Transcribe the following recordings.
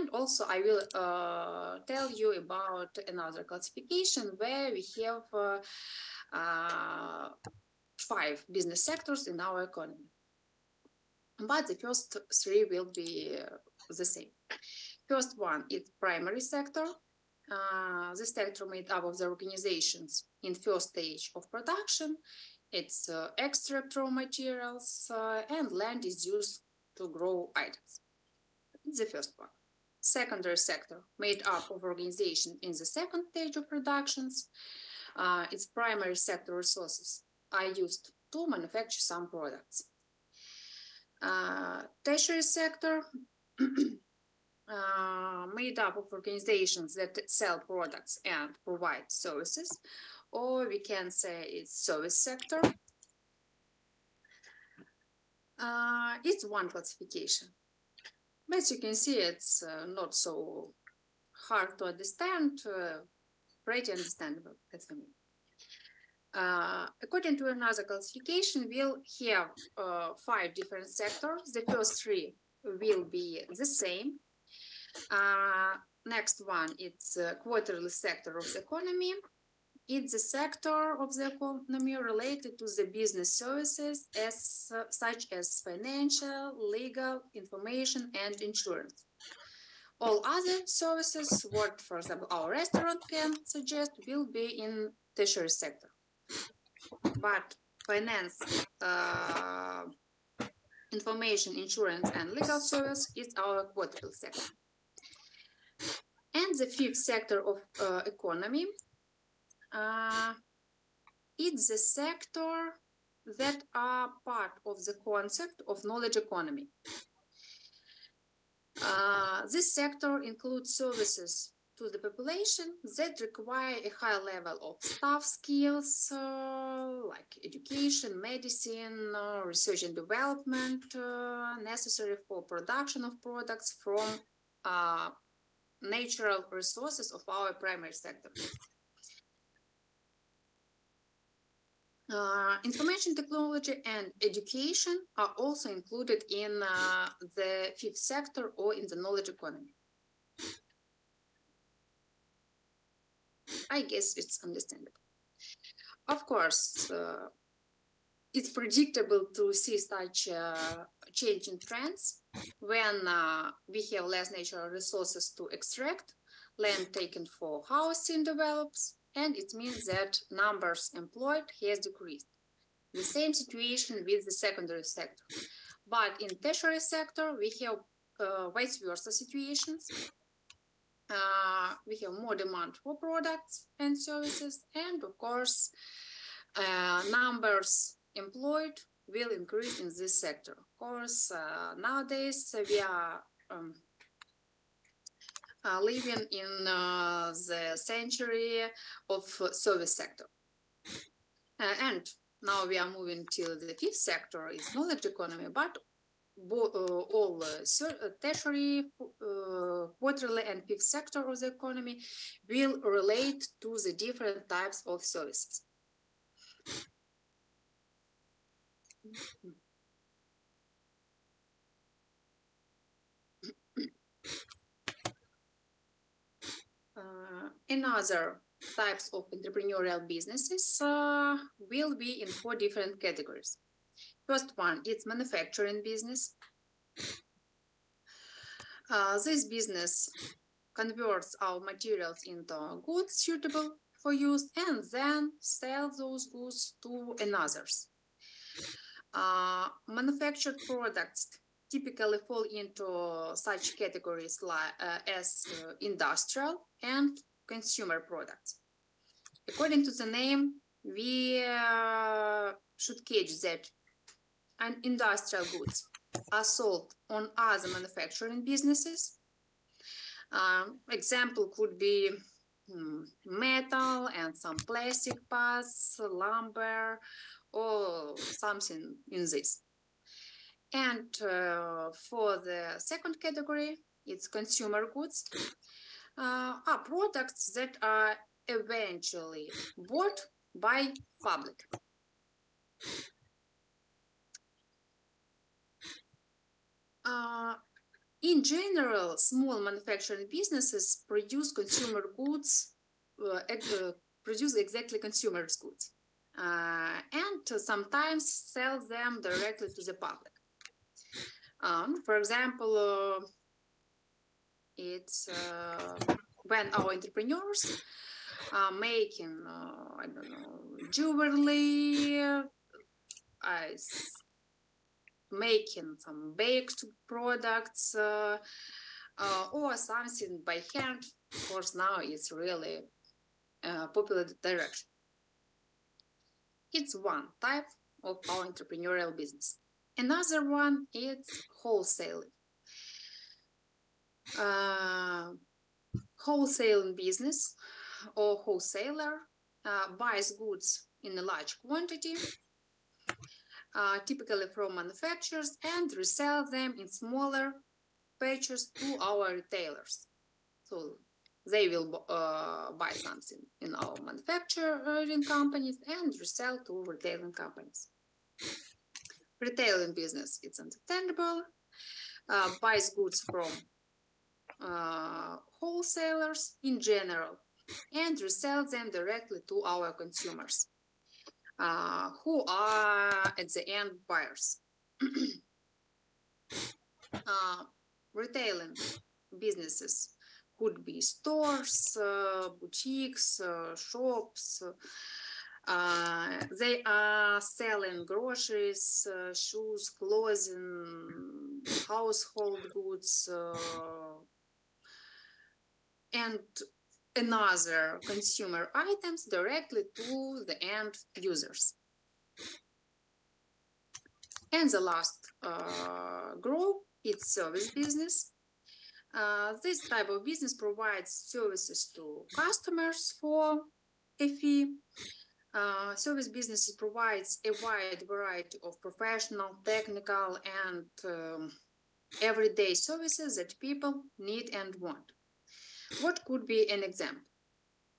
And also I will tell you about another classification where we have 5 business sectors in our economy. But the first 3 will be the same. First one is primary sector. This sector made up of the organizations in first stage of production. It's extract raw materials and land is used to grow items. It's the first one. Secondary sector made up of organization in the second stage of productions. Its primary sector resources are used to manufacture some products. Tertiary sector made up of organizations that sell products and provide services, or we can say it's service sector. It's one classification. But as you can see, it's not so hard to understand, pretty understandable, that's for me. According to another classification, we'll have 5 different sectors. The first 3 will be the same. Next one, it's a quarterly sector of the economy. It's a sector of the economy related to the business services such as financial, legal, information, and insurance. All other services, what, for example, our restaurant can suggest, will be in tertiary sector. But finance, information, insurance, and legal service is our quarterly sector. And the 5th sector of economy, it's the sector that are part of the concept of knowledge economy. This sector includes services to the population that require a high level of staff skills, like education, medicine, research and development, necessary for production of products from natural resources of our primary sector. Information technology and education are also included in the 5th sector or in the knowledge economy. I guess it's understandable. Of course, it's predictable to see such changing trends when we have less natural resources to extract, land taken for housing develops, and it means that numbers employed has decreased. The same situation with the secondary sector. But in tertiary sector, we have vice versa situations. We have more demand for products and services, and of course, numbers employed will increase in this sector. Of course, nowadays we are living in the century of service sector. And now we are moving to the 5th sector, it's knowledge economy, but all tertiary, quarterly, and 5th sector of the economy will relate to the different types of services. Another types of entrepreneurial businesses will be in 4 different categories. First one, it's manufacturing business. This business converts our materials into goods suitable for use and then sells those goods to others. Manufactured products typically fall into such categories as industrial and consumer products. According to the name, we should catch that industrial goods are sold on other manufacturing businesses. Example could be metal and some plastic parts, lumber, or something in this. And for the second category, it's consumer goods, are products that are eventually bought by public. In general, small manufacturing businesses produce consumer goods, produce exactly consumers' goods, and sometimes sell them directly to the public. For example, it's when our entrepreneurs are making, I don't know, jewelry, making some baked products, or something by hand. Of course, now it's really popular direction. It's one type of our entrepreneurial business. Another one is wholesaling. Wholesaling business or wholesaler buys goods in a large quantity, typically from manufacturers, and resell them in smaller batches to our retailers. So they will buy something in our manufacturing companies and resell to retailing companies. Retailing business, it's understandable, buys goods from wholesalers in general and resell them directly to our consumers, who are at the end buyers. Retailing businesses could be stores, boutiques, shops. They are selling groceries, shoes, clothing, household goods, and another consumer items directly to the end users. And the last group, it's service business. This type of business provides services to customers for a fee. Service business provides a wide variety of professional, technical, and everyday services that people need and want. What could be an example?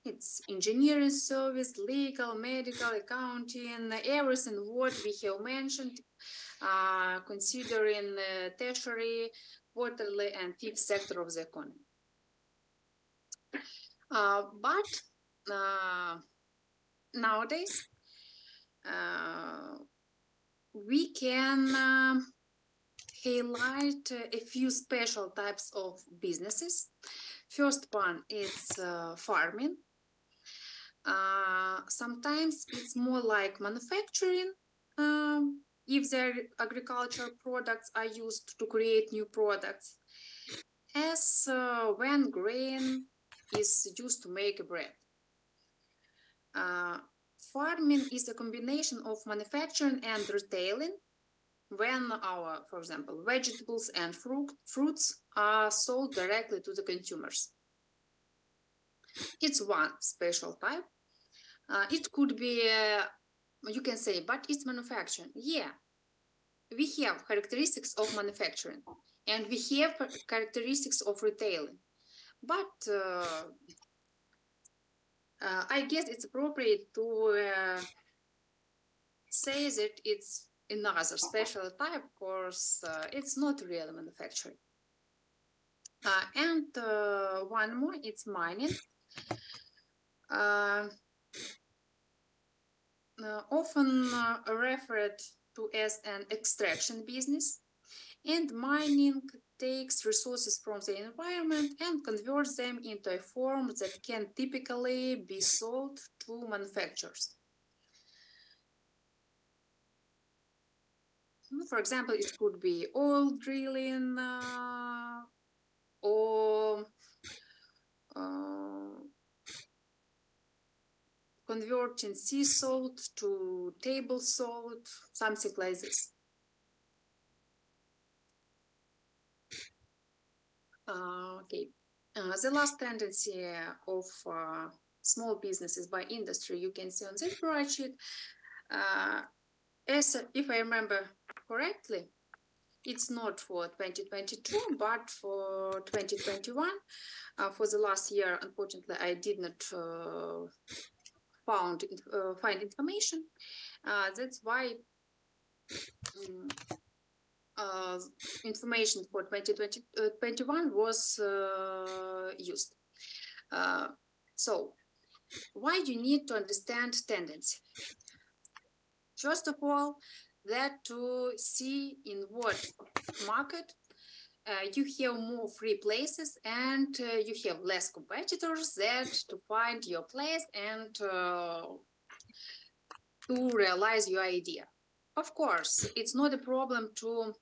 It's engineering service, legal, medical, accounting, everything what we have mentioned, considering tertiary, quarterly, and fifth sector of the economy. But nowadays, we can highlight a few special types of businesses. First one is farming. Sometimes it's more like manufacturing, if their agricultural products are used to create new products, as when grain is used to make bread. Farming is a combination of manufacturing and retailing when our, for example, vegetables and fruits are sold directly to the consumers. It's one special type. It could be, you can say, but it's manufacturing. Yeah, we have characteristics of manufacturing and we have characteristics of retailing. But I guess it's appropriate to say that it's another special type, because it's not real manufacturing. And one more, it's mining. Often referred to as an extraction business, and mining takes resources from the environment and converts them into a form that can typically be sold to manufacturers. For example, it could be oil drilling or converting sea salt to table salt, something like this. Okay. The last tendency of small businesses by industry you can see on this spreadsheet. As if I remember correctly, it's not for 2022, but for 2021. For the last year, unfortunately, I did not find information. That's why information for 2021 was used. So why do you need to understand tendency? First of all, that to see in what market you have more free places and you have less competitors that to find your place and to realize your idea. Of course, it's not a problem to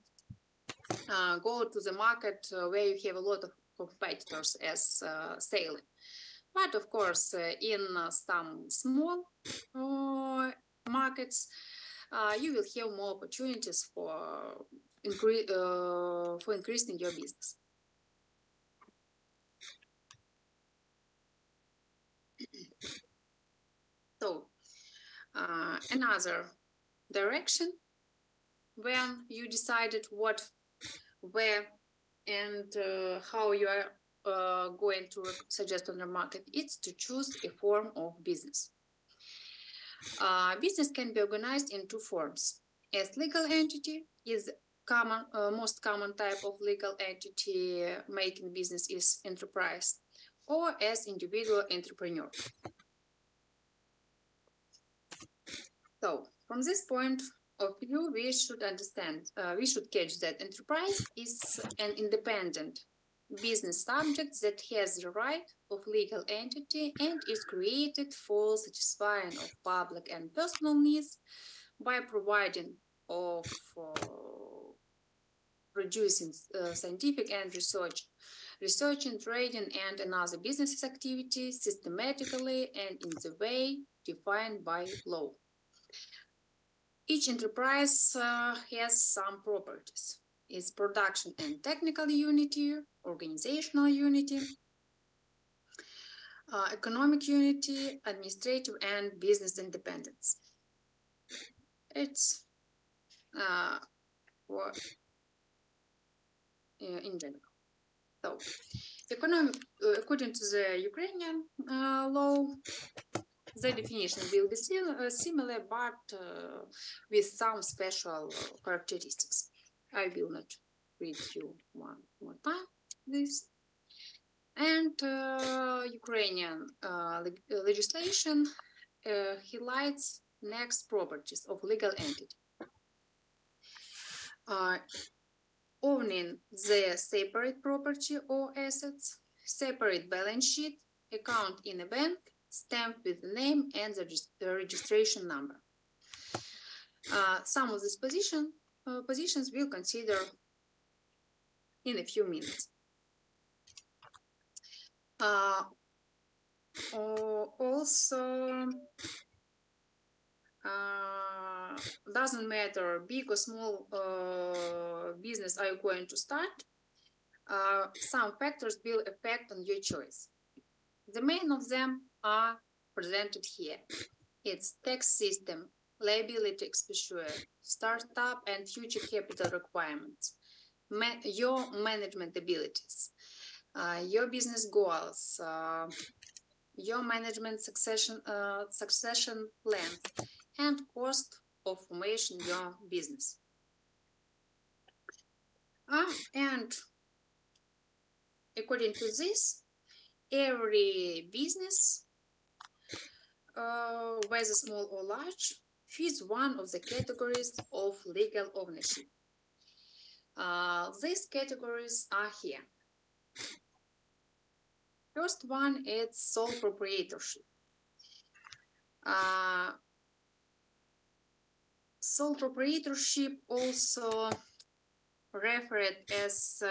go to the market where you have a lot of competitors as sailing. But of course, in some small markets, you will have more opportunities for increasing your business. So another direction when you decided what, where, and how you are going to suggest on the market, it's to choose a form of business. Business can be organized in two forms. As legal entity is most common type of legal entity making business is enterprise, or as individual entrepreneur. So from this point of view, we should understand, we should catch that enterprise is an independent business subject that has the right of legal entity and is created for satisfying of public and personal needs by providing of producing scientific and research and trading and another business activities systematically and in the way defined by law. Each enterprise has some properties. It's production and technical unity, organizational unity, economic unity, administrative and business independence. It's in general. So, economic, according to the Ukrainian law, the definition will be similar, but with some special characteristics. I will not read you one more time this. And Ukrainian legislation highlights next properties of legal entity. Owning the separate property or assets, separate balance sheet, account in a bank, stamped with the name and the registration number. Some of these positions we'll consider in a few minutes. Also, doesn't matter big or small business are you going to start, some factors will affect on your choice. The main of them are presented here. It's tax system, liability exposure, startup and future capital requirements, your management abilities, your business goals, your management succession plans, and cost of formation your business. And according to this, every business, whether small or large, fits one of the categories of legal ownership. These categories are here. First one is sole proprietorship. Sole proprietorship also referred as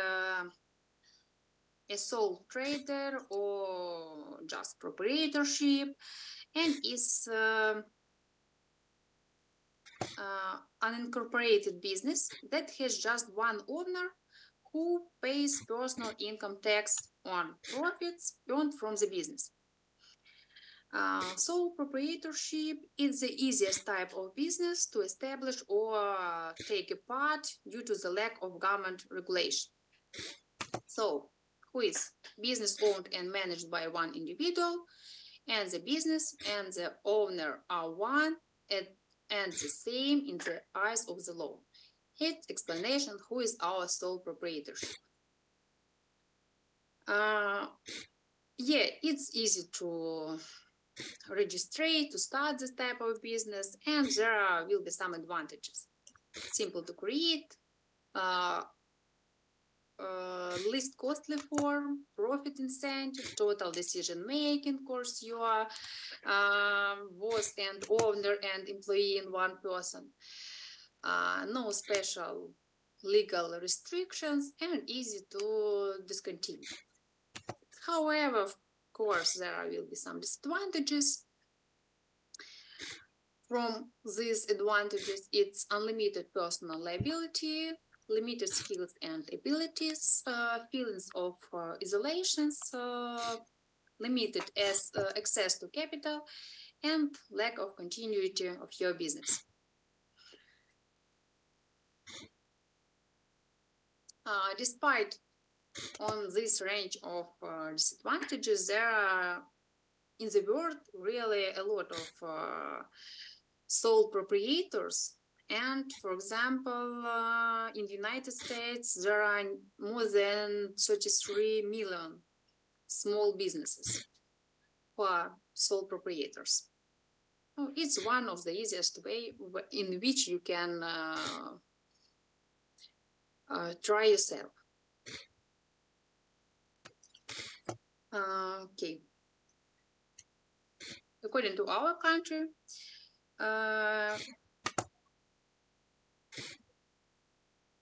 a sole trader or just proprietorship, and is unincorporated business that has just one owner who pays personal income tax on profits earned from the business. Sole proprietorship is the easiest type of business to establish or take apart due to the lack of government regulation. So, who is business owned and managed by one individual, and the business and the owner are one and the same in the eyes of the law. Its explanation, who is our sole proprietorship. Yeah, it's easy to register, to start this type of business, and there will be some advantages. Simple to create, least costly form, profit incentive, total decision making. Of course, you are boss and owner and employee in one person. No special legal restrictions, and easy to discontinue. However, of course, there will be some disadvantages. From these advantages, it's unlimited personal liability, limited skills and abilities, feelings of isolations, limited access to capital, and lack of continuity of your business. Despite on this range of disadvantages, there are in the world really a lot of sole proprietors. And for example, in the United States, there are more than 33 million small businesses who are sole proprietors. It's one of the easiest way in which you can try yourself. Okay. According to our country,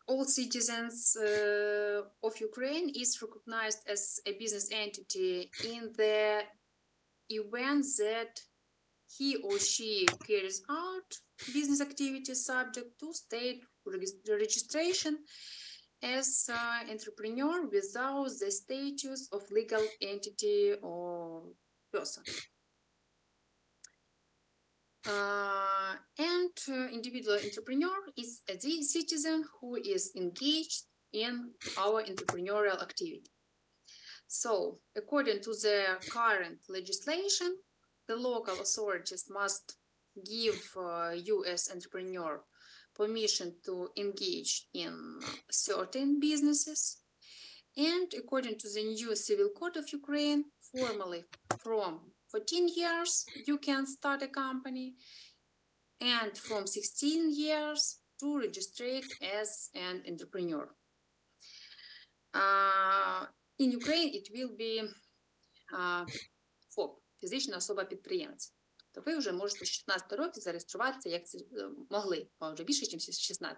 all citizens of Ukraine is recognized as a business entity in the event that he or she carries out business activities subject to state registration as entrepreneur without the status of legal entity or person. And individual entrepreneur is a citizen who is engaged in our entrepreneurial activity. So, according to the current legislation, the local authorities must give you as entrepreneur permission to engage in certain businesses. And according to the new Civil Code of Ukraine, formally from 14 years, you can start a company, and from 16 years to register as an entrepreneur. In Ukraine, it will be ФОП, фізична особа-підприємець. То ви вже можете з 16 років зареєструватися, як могли, вже більше, ніж 16,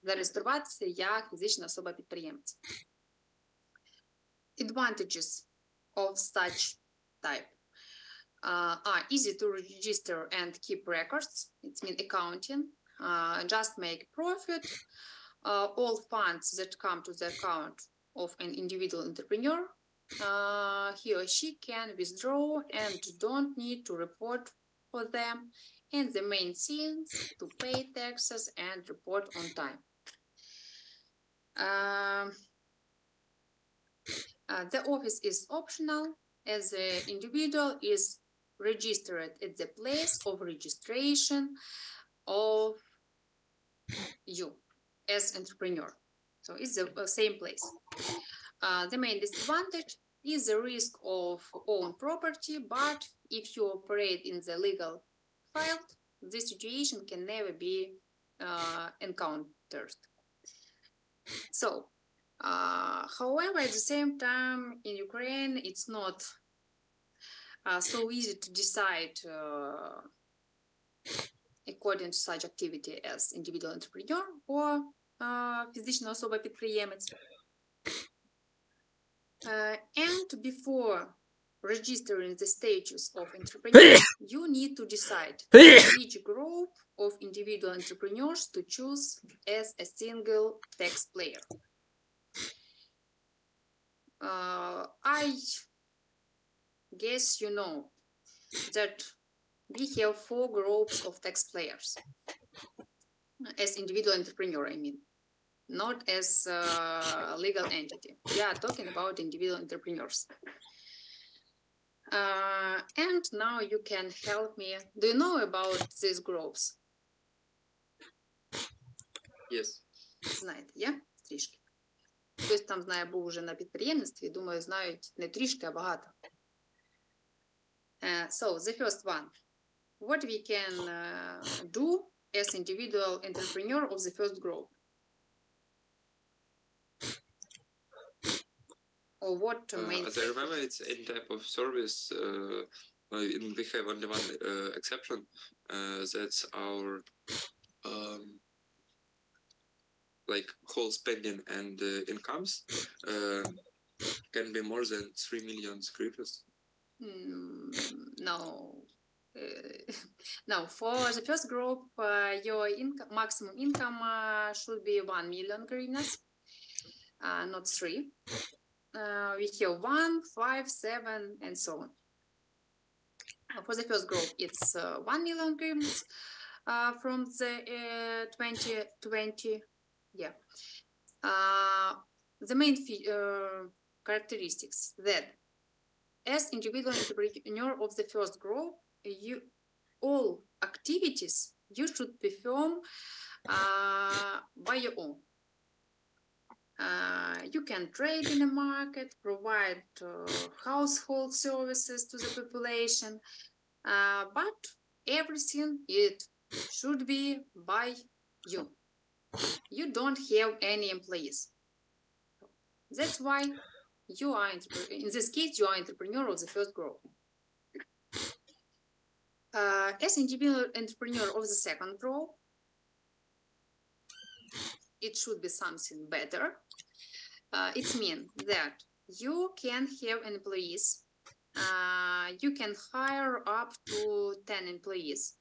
зареєструватися як фізична особа-підприємець. Advantages of such type are easy to register and keep records. It means accounting, just make profit. All funds that come to the account of an individual entrepreneur, he or she can withdraw and don't need to report for them. And the main things to pay taxes and report on time. The office is optional as the individual is registered at the place of registration of you as entrepreneur. So it's the same place. The main disadvantage is the risk of own property, but if you operate in the legal field, this situation can never be encountered. So, however, at the same time, in Ukraine, it's not so easy to decide according to such activity as individual entrepreneur or фізична особа-підприємець. And before registering the status of entrepreneur, you need to decide which group of individual entrepreneurs to choose as a single tax player. I guess you know that we have 4 groups of tax players as individual entrepreneur, I mean, not as a legal entity. We are talking about individual entrepreneurs. And now you can help me. Do you know about these groups? Yes. Знаєте, є? Трішки. Хтось там знає, був вже на підприємництві, думаю, знають не трішки, а багато. So, the first one. What we can do as individual entrepreneur of the first group? Or what main as I remember, it's any type of service. We have only one exception. That's our like whole spending and incomes can be more than 3 million hryvnias. No. No, for the first group, your maximum income should be 1 million hryvnias, not 3. We have 1, 5, 7, and so on. For the first group, it's 1 million hryvnias from the 2020. Yeah. The main characteristics that as individual entrepreneur of the first group, all activities you should perform by your own. You can trade in the market, provide household services to the population, but everything it should be by you. You don't have any employees. That's why you are, in this case, you are entrepreneur of the first group. As individual entrepreneur of the second group, it should be something better. It means that you can have employees. You can hire up to 10 employees.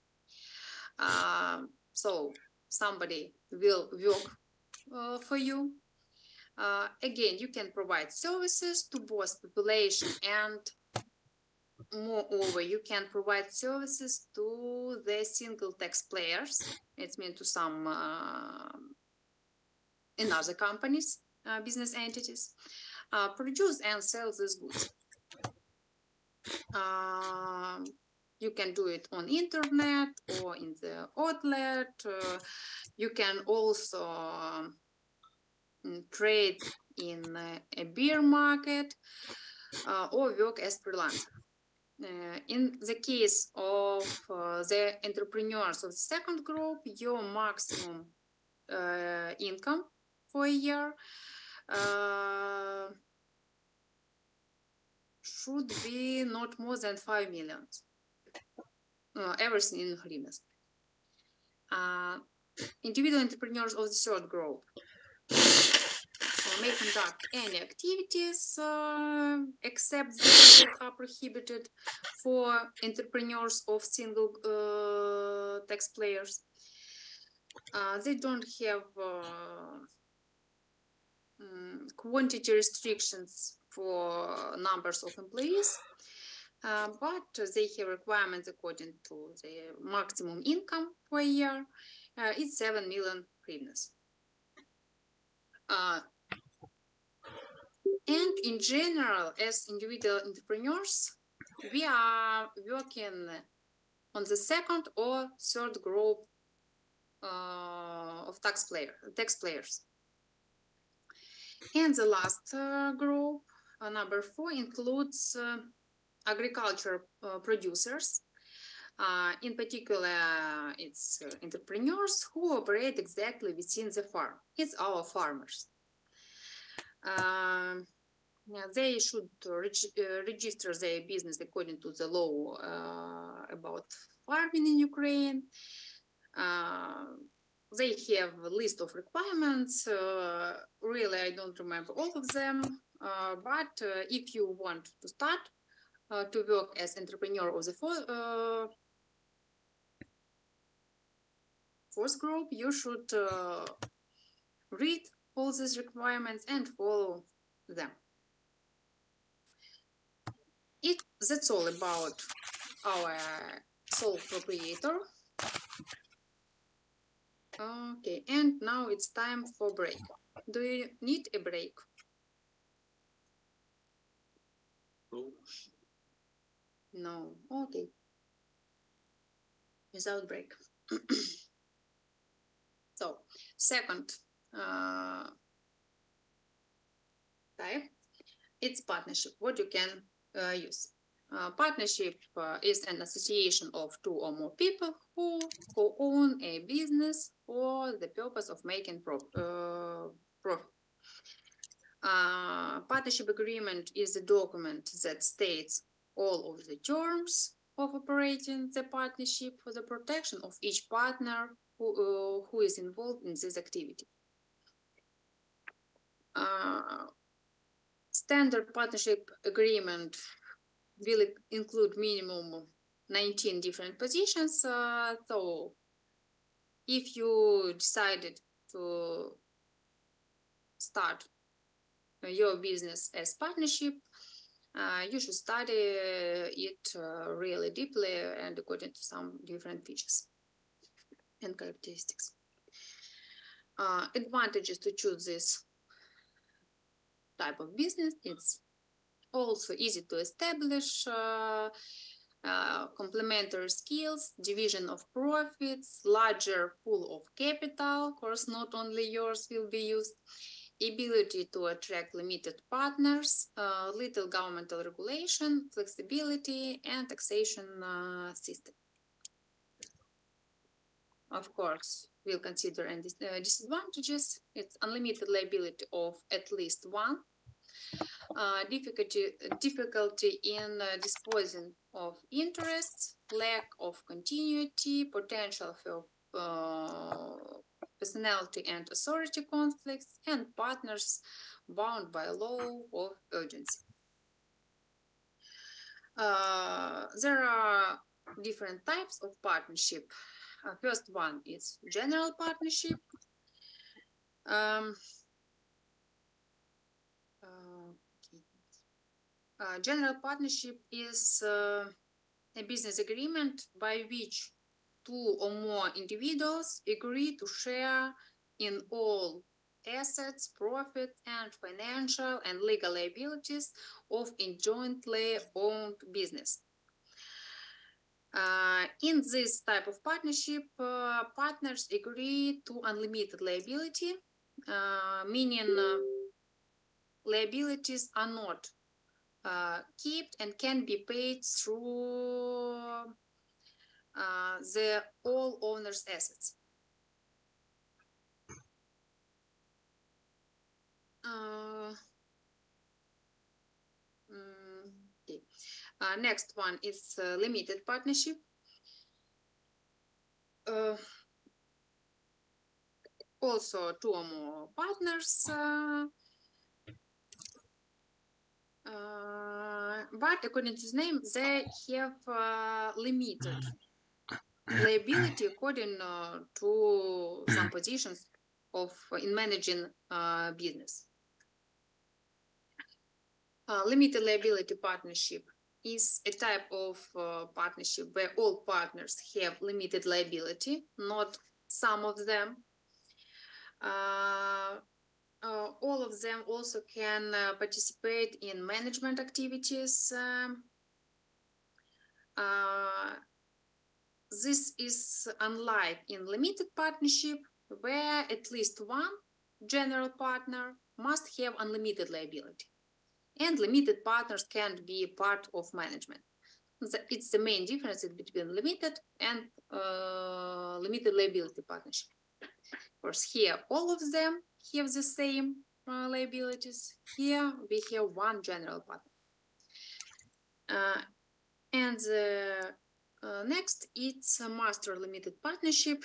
So somebody will work for you. Again, you can provide services to both population and moreover, you can provide services to the single tax players. It means to some in other companies, business entities, produce and sell these goods. You can do it on internet or in the outlet. You can also trade in a beer market or work as freelancer. In the case of the entrepreneurs of the second group, your maximum income for a year should be not more than 5 million. Everything in hryvnias. Individual entrepreneurs of the third group may conduct any activities except those that are prohibited for entrepreneurs of single tax players. They don't have quantity restrictions for numbers of employees, but they have requirements according to the maximum income per year. It's 7 million hryvnias. And in general, as individual entrepreneurs, we are working on the second or third group of tax players. And the last group, number 4, includes agriculture producers. In particular, it's entrepreneurs who operate exactly within the farm. It's our farmers. They should register their business according to the law about farming in Ukraine. They have a list of requirements. Really, I don't remember all of them. But if you want to start to work as entrepreneur of the fourth group, you should read all these requirements and follow them. That's all about our sole proprietor. Okay, and now it's time for break. Do you need a break? No. Okay. Without break. So, second type, it's partnership. What you can use. Partnership is an association of two or more people who own a business for the purpose of making profit. Partnership agreement is a document that states all of the terms of operating the partnership for the protection of each partner who is involved in this activity. Standard partnership agreement will include minimum 19 different positions. So if you decided to start your business as partnership, you should study it really deeply and according to some different features and characteristics. Advantages to choose this type of business: it's also easy to establish, complementary skills, division of profits, larger pool of capital, of course not only yours will be used, ability to attract limited partners, little governmental regulation, flexibility, and taxation system. Of course, we'll consider and disadvantages. It's unlimited liability of at least one, difficulty in disposing of interests, lack of continuity, potential for personality and authority conflicts, and partners bound by law of urgency. There are different types of partnership. First one is general partnership. General partnership is a business agreement by which two or more individuals agree to share in all assets, profit, and financial and legal liabilities of a jointly owned business. In this type of partnership, partners agree to unlimited liability, meaning liabilities are not kept and can be paid through the all owners' assets. Okay. Next one is limited partnership. Also two or more partners, but according to the name, they have limited liability according to some positions of in managing business. Limited liability partnership is a type of partnership where all partners have limited liability, not some of them. All of them also can participate in management activities. This is unlike in limited partnership, where at least one general partner must have unlimited liability, and limited partners can't be part of management. It's the main difference between limited and limited liability partnership. Of course, here all of them have the same liabilities. Here we have one general partner. And next, it's a master limited partnership.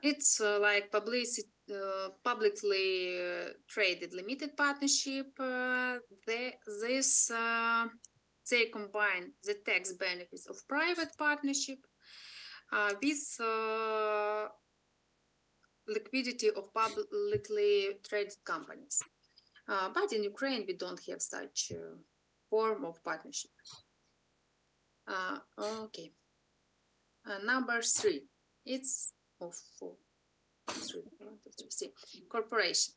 It's like publicly traded limited partnership. They combine the tax benefits of private partnership with liquidity of publicly traded companies. But in Ukraine, we don't have such form of partnership. Okay. Number 3. It's of 4. 3, 1, 2, 3. Corporation.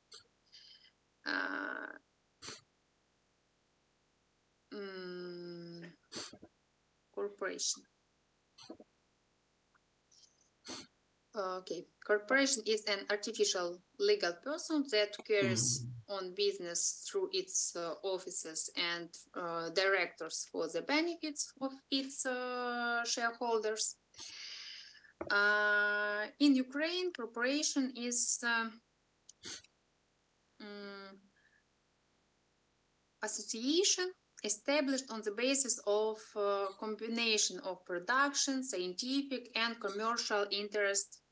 Corporation. Okay, corporation is an artificial legal person that carries on business through its offices and directors for the benefits of its shareholders. In Ukraine, corporation is association established on the basis of combination of production, scientific, and commercial interest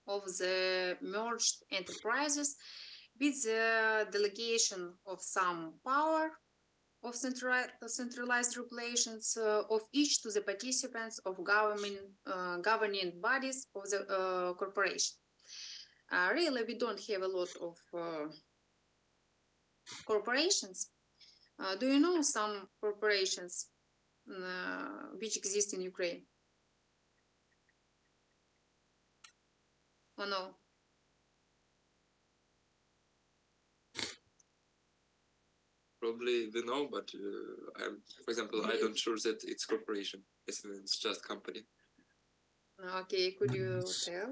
of the merged enterprises with the delegation of some power of centralized regulations of each to the participants of governing bodies of the corporation. Really, we don't have a lot of corporations. Do you know some corporations which exist in Ukraine? Or no? Probably we know, but for example, I don't sure that it's corporation. It's just company. Okay, could you tell?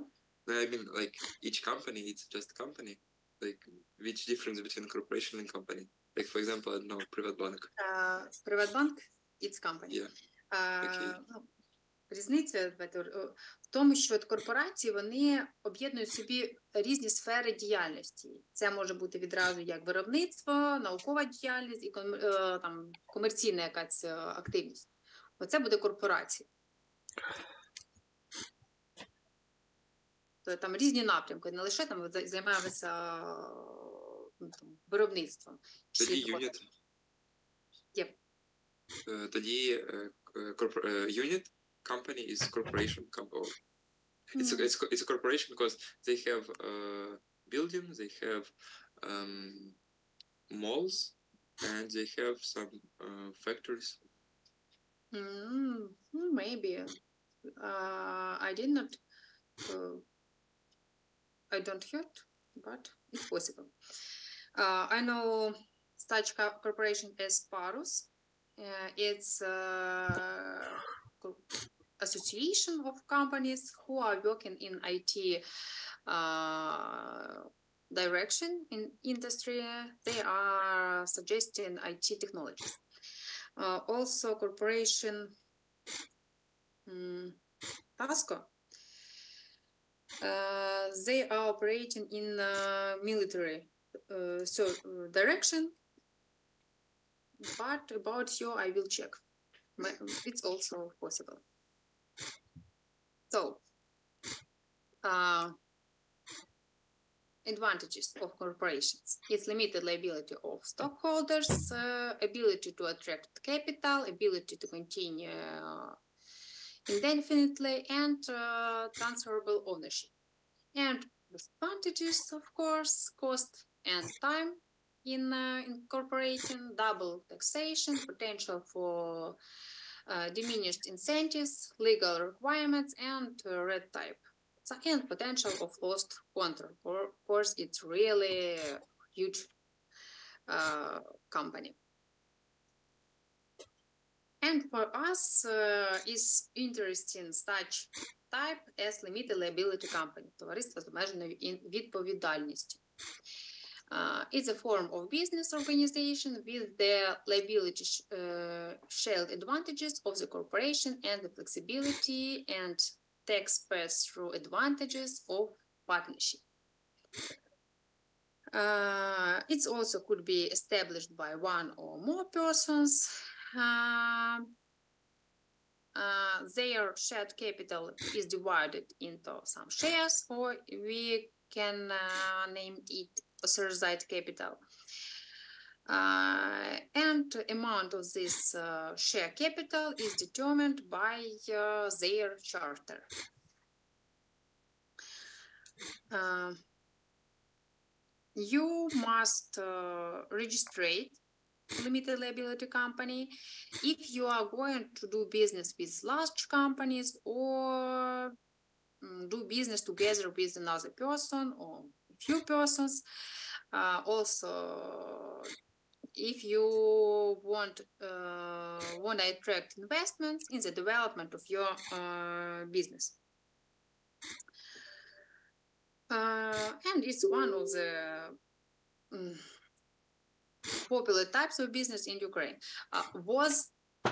I mean, like each company, it's just company. Like which difference between corporation and company? Like for example, I don't know, Privatbank. Privatbank, it's company. Yeah. Okay. Різниця в тому, що корпорації вони об'єднують собі різні сфери діяльності. Це може бути відразу як виробництво, наукова діяльність і там комерційна якась активність. Оце буде корпорація. Тобто там різні напрямки, не лише там займаємося виробництвом. Тоді юніт. Є. Тоді юніт company is corporation company. It's a corporation because they have buildings, they have malls, and they have some factories. Maybe. I did not. I don't hear it, but it's possible. I know such corporation as Parus. It's association of companies who are working in IT direction in industry. They are suggesting IT technologies. Also, corporation Tasco. They are operating in military direction. But about you, I will check. It's also possible. So, advantages of corporations. It's limited liability of stockholders, ability to attract capital, ability to continue indefinitely, and transferable ownership. And disadvantages, of course, cost and time in incorporating, double taxation, potential for diminished incentives, legal requirements, and red tape. And potential of lost control. Of course, it's really a huge company. And for us, is interesting such type as limited liability company, товариство з обмеженою відповідальністю. It's a form of business organization with the liability shared advantages of the corporation and the flexibility and tax pass-through advantages of partnership. It also could be established by one or more persons. Their shared capital is divided into some shares, or we can name it authorized capital. And amount of this share capital is determined by their charter. You must register limited liability company if you are going to do business with large companies or do business together with another person or a few persons. Also, if you want to attract investments in the development of your business. And it's one of the popular types of business in Ukraine. Was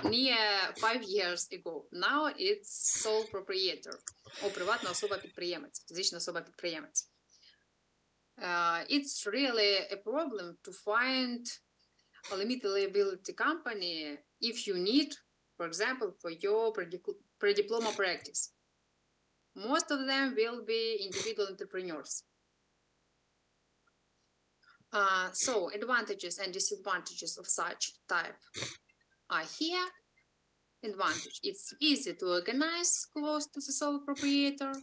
near 5 years ago. Now it's sole proprietor, or приватна особа-підприємець, фізична особа-підприємець. It's really a problem to find a limited liability company if you need, for example, for your pre-diploma practice. Most of them will be individual entrepreneurs. So advantages and disadvantages of such type are here. Advantage: it's easy to organize, close to the sole proprietor.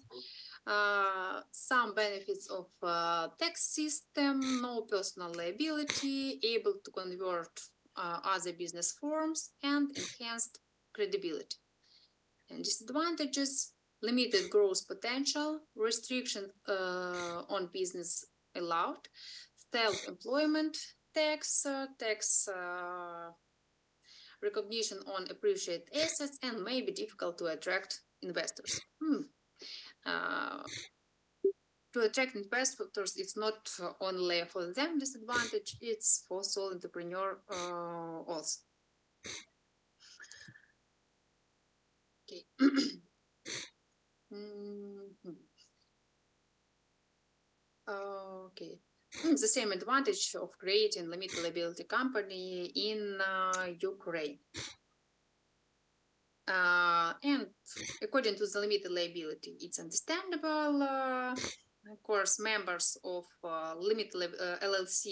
Some benefits of tax system, no personal liability, able to convert other business forms, and enhanced credibility. And disadvantages: limited growth potential, restriction on business allowed, self-employment tax, recognition on appreciated assets, and may be difficult to attract investors. To attract investors, it's not only for them disadvantage, it's for sole entrepreneur also. Okay. Okay. The same advantage of creating limited liability company in Ukraine. And according to the limited liability, it's understandable. Of course, members of limited LLC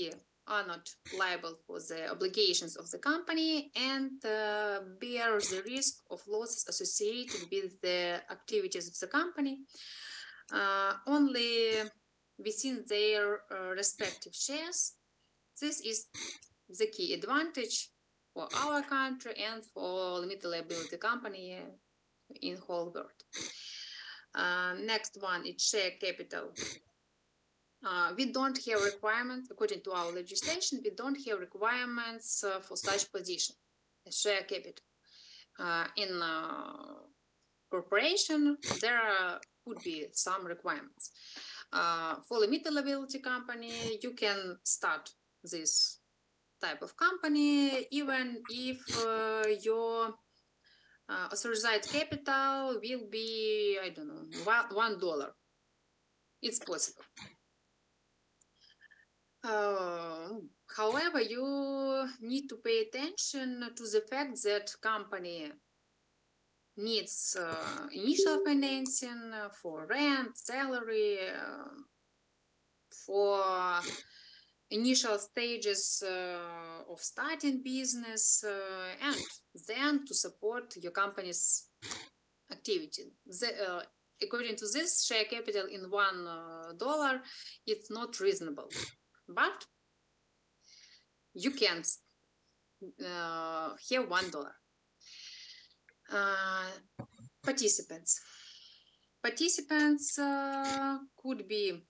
are not liable for the obligations of the company and bear the risk of losses associated with the activities of the company only within their respective shares. This is the key advantage for our country and for limited liability company in whole world. Next one is share capital. We don't have requirements, according to our legislation, we don't have requirements for such position, share capital. In corporation, there could be some requirements. For limited liability company, you can start this type of company even if your authorized capital will be, I don't know, $1. It's possible. However, you need to pay attention to the fact that company needs initial financing for rent, salary, for initial stages of starting business, and then to support your company's activity. According to this, share capital in $1, it's not reasonable, but you can have $1. Participants. Participants could be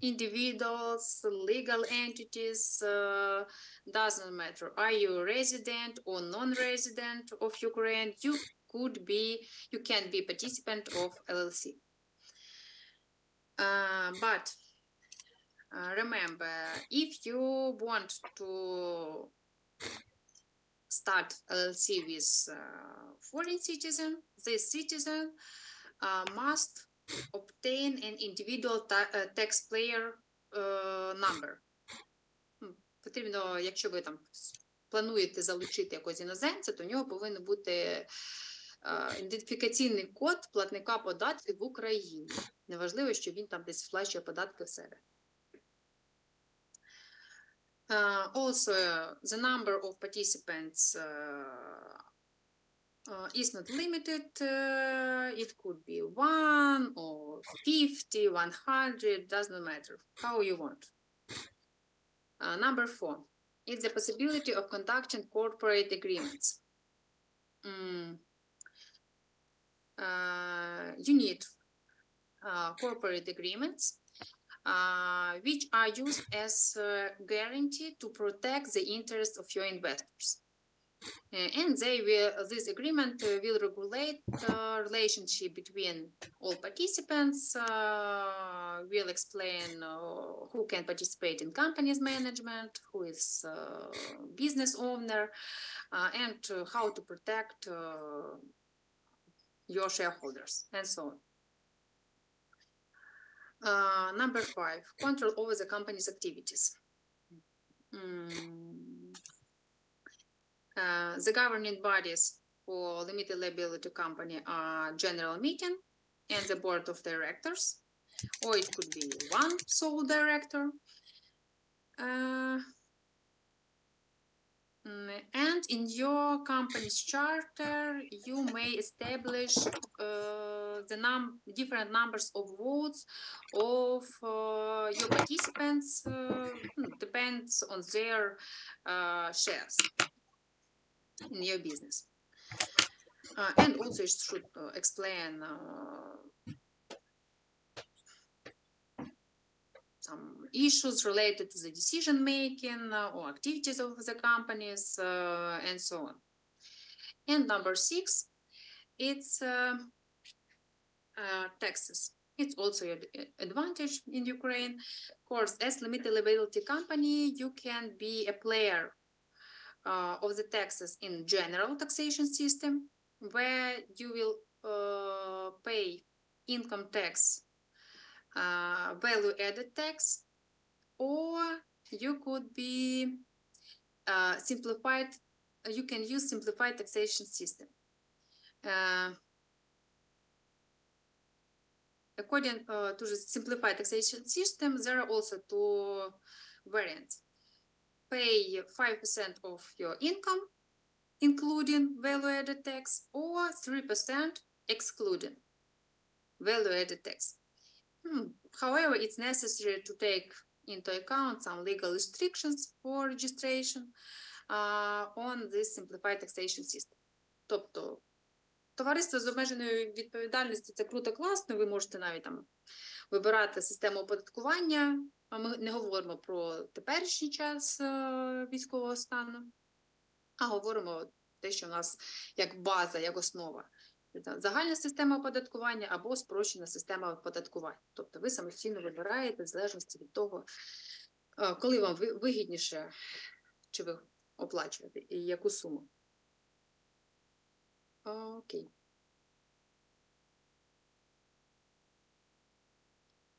individuals, legal entities, doesn't matter. Are you a resident or non-resident of Ukraine? You can be participant of LLC. But remember, if you want to start LLC with foreign citizen, this citizen must obtain an individual taxpayer number. Потрібно, якщо ви там плануєте залучити якогось іноземця, то у нього повинен бути ідентифікаційний код платника податків в Україні. Неважливо, що він там десь сплачує податки в себе. Also, the number of participants is not limited. It could be 1 or 50, 100, doesn't matter, how you want. Number 4, it's the possibility of conducting corporate agreements. You need corporate agreements which are used as a guarantee to protect the interests of your investors. And this agreement will regulate relationship between all participants, will explain who can participate in company's management, who is business owner, and how to protect your shareholders, and so on. Number 5, control over the company's activities. The governing bodies for limited liability company are general meeting and the board of directors, or it could be one sole director. And in your company's charter, you may establish different numbers of votes of your participants, depends on their shares in your business. And also it should explain some issues related to the decision making or activities of the companies and so on. And number 6, it's taxes. It's also an advantage in Ukraine. Of course, as limited liability company, you can be a player of the taxes in general taxation system, where you will pay income tax, value added tax, or you could be simplified. You can use simplified taxation system. According to the simplified taxation system, there are also 2 variants. Pay 5% of your income, including value-added tax, or 3% excluding value-added tax. However, it's necessary to take into account some legal restrictions for registration on this simplified taxation system. Тобто, товариство з обмеженою відповідальністю – це круто, класно, ви можете навіть там вибирати систему оподаткування, а ми не говоримо про теперішній час військового стану, а говоримо те, що у нас як база, як основа. Загальна система оподаткування або спрощена система оподаткування. Тобто ви самостійно вибираєте в залежності від того, коли вам вигідніше, чи ви оплачуєте, і яку суму. Окей.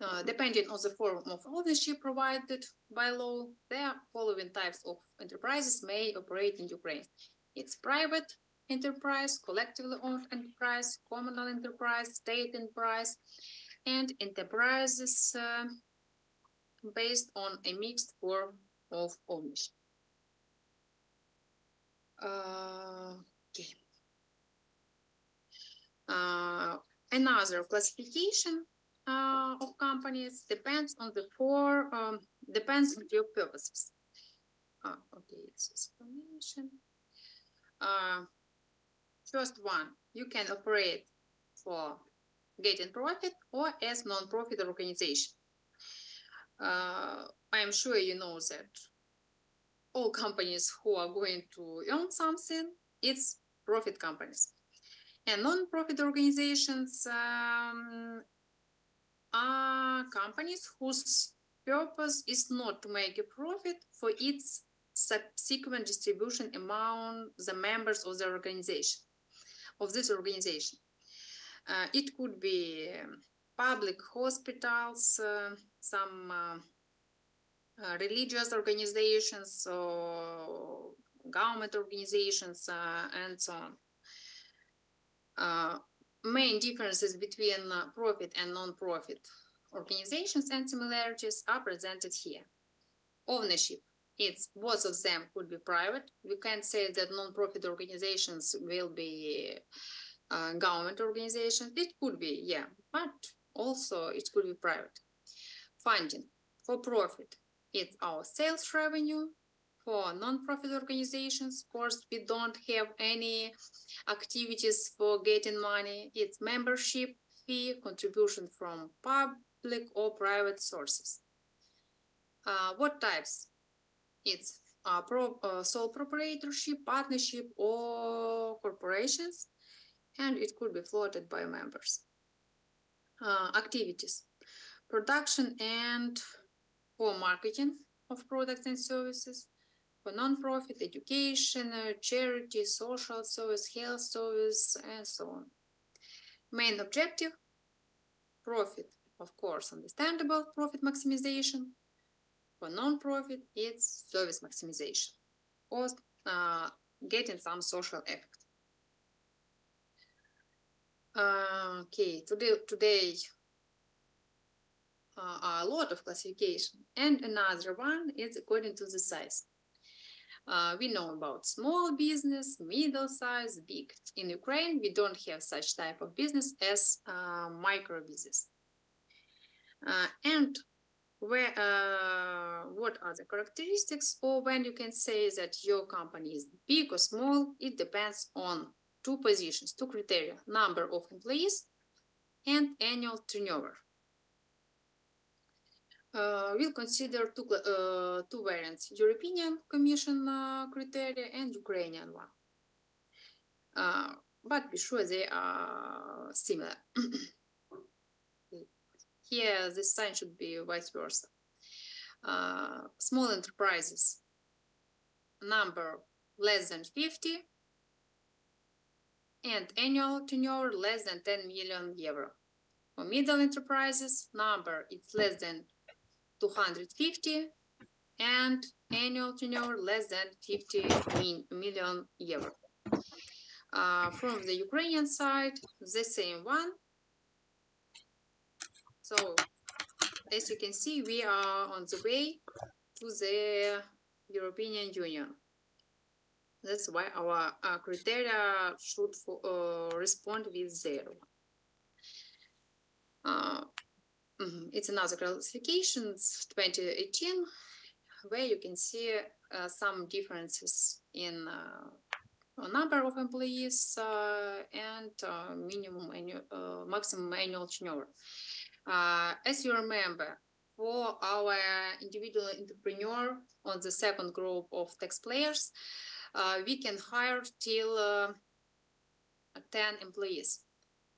Depending on the form of ownership provided by law, the following types of enterprises may operate in Ukraine. It's private enterprise, collectively owned enterprise, communal enterprise, state enterprise, and enterprises based on a mixed form of ownership. Okay. Another classification of companies depends on depends on your purposes. Okay, it's explanation. First one, you can operate for getting profit or as non-profit organization. I am sure you know that all companies who are going to earn something, it's profit companies. And non-profit organizations are companies whose purpose is not to make a profit for its subsequent distribution among the members of the organization, of this organization. It could be public hospitals, some religious organizations, or government organizations, and so on. Main differences between profit and non-profit organizations and similarities are presented here. Ownership, it's both of them could be private. We can't say that non-profit organizations will be government organizations. It could be, yeah, but also it could be private. Funding, for profit, it's our sales revenue. For non-profit organizations, of course, we don't have any activities for getting money. It's membership fee, contribution from public or private sources. What types? It's sole proprietorship, partnership, or corporations, and it could be floated by members. Activities: production and or marketing of products and services, for non-profit, education, charity, social service, health service, and so on. Main objective: profit, of course, understandable, profit maximization. For non-profit, it's service maximization or getting some social effect. Okay, today a lot of classification, and another one is according to the size. We know about small business, middle size, big. In Ukraine, we don't have such type of business as micro business. And what are the characteristics, or when you can say that your company is big or small? It depends on two positions, two criteria: number of employees and annual turnover. We'll consider two variants: European Commission criteria and Ukrainian one. But be sure they are similar. Here, this sign should be vice versa. Small enterprises, number less than 50, and annual turnover less than 10 million euro. For middle enterprises, number it's less than 250, and annual turnover less than 50 million euro. From the Ukrainian side, the same one. So, as you can see, we are on the way to the European Union. That's why our criteria should respond with 0. It's another classification, 2018, where you can see some differences in number of employees and maximum annual turnover. As you remember, for our individual entrepreneur on the second group of tax players, we can hire till 10 employees.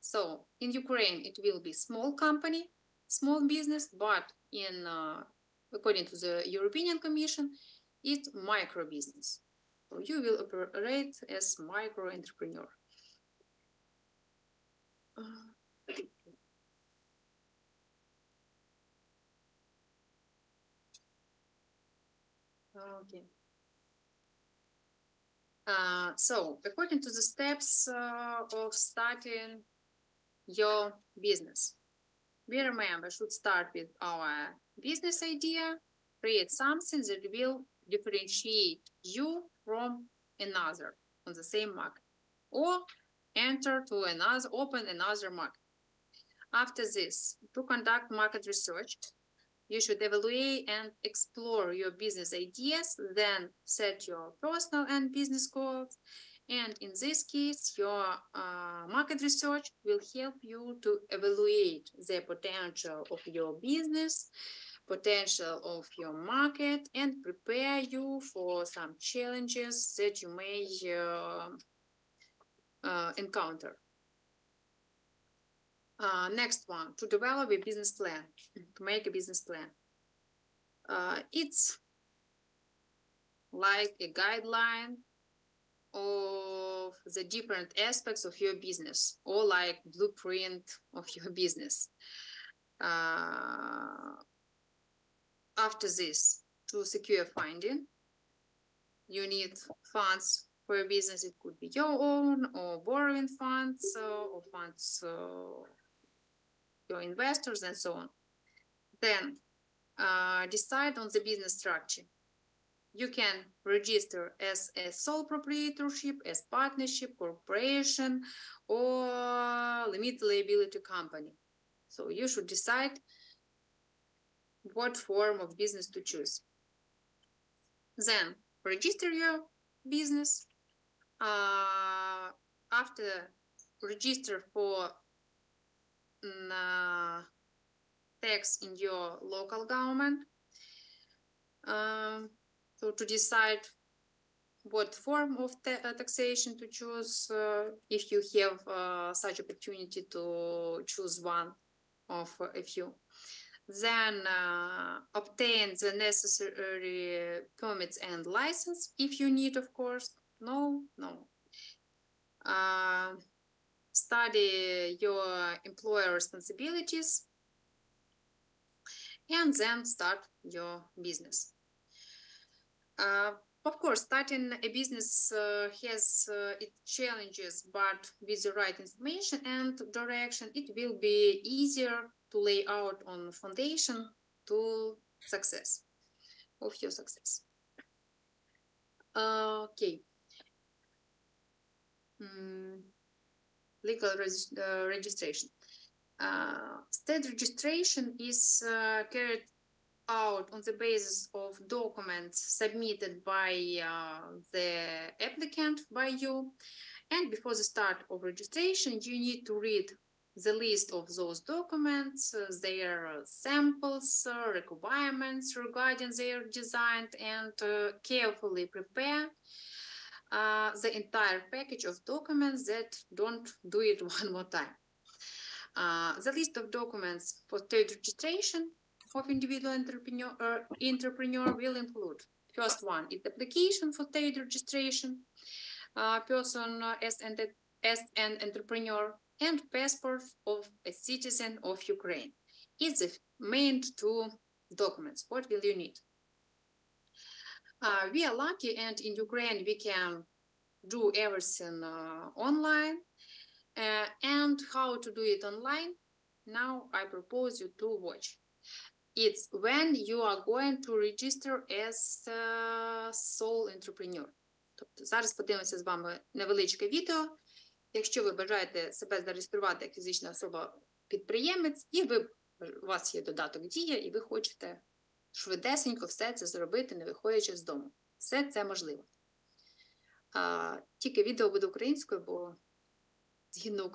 So in Ukraine, it will be small company, small business, but in according to the European Commission, it's micro business. So you will operate as micro entrepreneur. Okay. So according to the steps of starting your business, we remember should start with our business idea, create something that will differentiate you from another on the same market, or enter to another, open another market. After this, to conduct market research, you should evaluate and explore your business ideas, then set your personal and business goals. And in this case, your market research will help you to evaluate the potential of your business, potential of your market, and prepare you for some challenges that you may encounter. Next one, to develop a business plan, to make a business plan. It's like a guideline of the different aspects of your business, or like blueprint of your business. After this, to secure funding, you need funds for your business. It could be your own, or borrowing funds, or funds your investors, and so on. Then decide on the business structure. You can register as a sole proprietorship, as partnership, corporation, or limited liability company. So you should decide what form of business to choose. Then register your business. After register for tax in your local government, So to decide what form of taxation to choose, if you have such opportunity to choose one of a few. Then obtain the necessary permits and license if you need, of course. No. Study your employer responsibilities and then start your business. Of course, starting a business has its challenges, but with the right information and direction, it will be easier to lay out on foundation to success, of your success. Okay. Legal registration. State registration is carried out on the basis of documents submitted by the applicant, by you. And before the start of registration, you need to read the list of those documents, their samples, requirements regarding their design, and carefully prepare the entire package of documents that don't do it one more time. The list of documents for state registration of individual entrepreneur will include: first one is application for state registration, person as an entrepreneur, and passport of a citizen of Ukraine. It's the main two documents. What will you need? We are lucky, and in Ukraine we can do everything online. And how to do it online? Now I propose you to watch. It's when you are going to register as a sole entrepreneur. Тобто зараз подивимося з вами невеличке відео. Якщо ви бажаєте себе зареєструвати як фізична особа-підприємець, і у вас є додаток «Дія», і ви хочете швидесенько все це зробити, не виходячи з дому. Все це можливо. Тільки відео буде українською, бо згідно